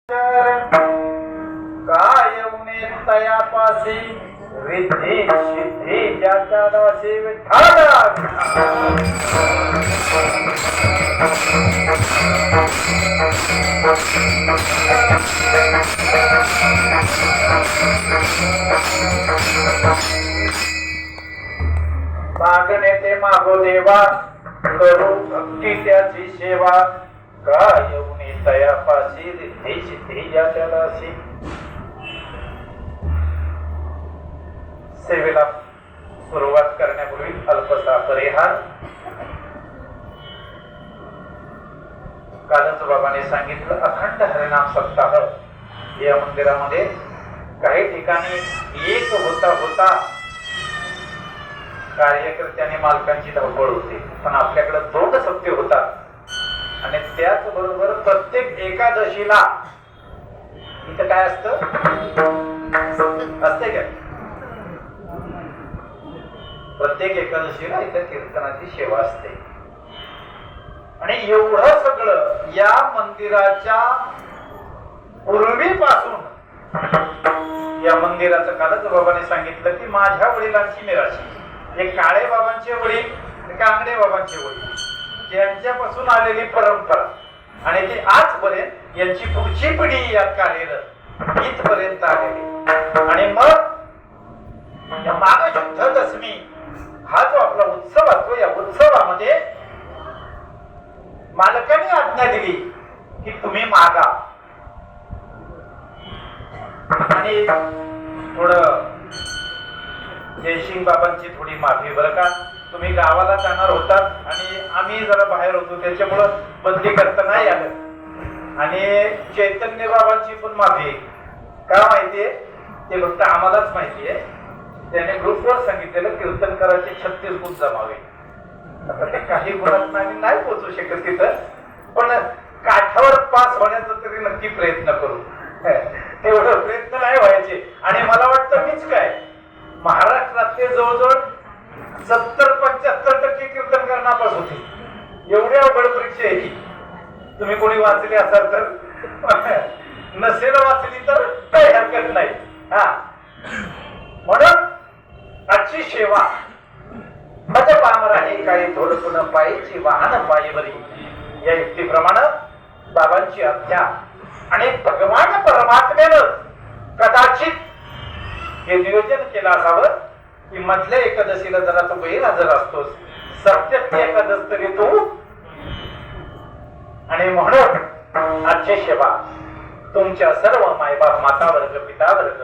काय येऊने तयापासी रिद्धी सिद्धी ज्याच्या दासी विठाला मागणे ते मागो देवा करू भक्ती त्याची सेवा काय येऊने तयापासी रिद्धी सिद्धी ज्याच्या दासी. सेवेला सुरुवात करण्यापूर्वी अल्पसा परिहार. कालच बाबांनी सांगितलं अखंड हरिनाम सप्ताह या मंदिरामध्ये काही ठिकाणी एक होता कार्यकर्त्याने मालकांची धावपळ होते, पण आपल्याकडे 2 सप्ते होतात आणि त्याचबरोबर प्रत्येक एकादशीला इथं काय असतं असते काय, प्रत्येक एकादशीला इथं कीर्तनाची सेवा असते. आणि एवढं सगळं या मंदिराच्या पूर्वीपासून या मंदिराचं कालच बाबांनी सांगितलं की माझ्या वडिलांची निराशी, एक काळे बाबांचे वडील, कांगडे बाबांचे वडील, यांच्यापासून आलेली परंपरा आणि ती आजपर्यंत यांची पुढची पिढी यात कार्यरत इथपर्यंत आलेली. आणि मग या माघशुद्ध दशमी हा जो आपला उत्सव असतो, या उत्सवामध्ये मालकाने आज्ञा दिली की तुम्ही मागा. आणि थोडं जयसिंग बाबांची थोडी माफी बरं का, तुम्ही गावाला जाणार होतात आणि आम्ही जरा बाहेर होतो त्याच्यामुळं बदली करता नाही आलं. आणि चैतन्य बाबांची पण माफी का माहितीये, ते फक्त आम्हालाच माहितीये. त्याने ग्रुपवर सांगितलेलं कीर्तन करायचे 36 गुण जमावे. आता ते काही गुणात नाही पोहोचू शकत तिथं, पण काठावर पास होण्याचा तरी नक्की प्रयत्न करू. तेवढं प्रयत्न नाही व्हायचे. आणि मला वाटतं मीच काय महाराष्ट्रातले जवळजवळ 70-75% कीर्तनकार नापास होते. एवढी अवघड परीक्षा आहे की तुम्ही कोणी वाचली असाल तर, नसेल वाचली तर काही हरकत नाही. हा म्हणून आजची सेवा मत पामर आहे काही थोडं पायीची वाहन पायीवरी या युक्तीप्रमाणे बाबांची आज्ञा. आणि भगवान परमात्म्यानं कदाचित हे नियोजन केलं असावं की मधल्या एकादशीला जरा तो गैरहजर असतोस, सत्याची एकादश तरी तू. आणि म्हणून आजची सेवा तुमच्या सर्व मायबाप, माता वर्ग, पिता वर्ग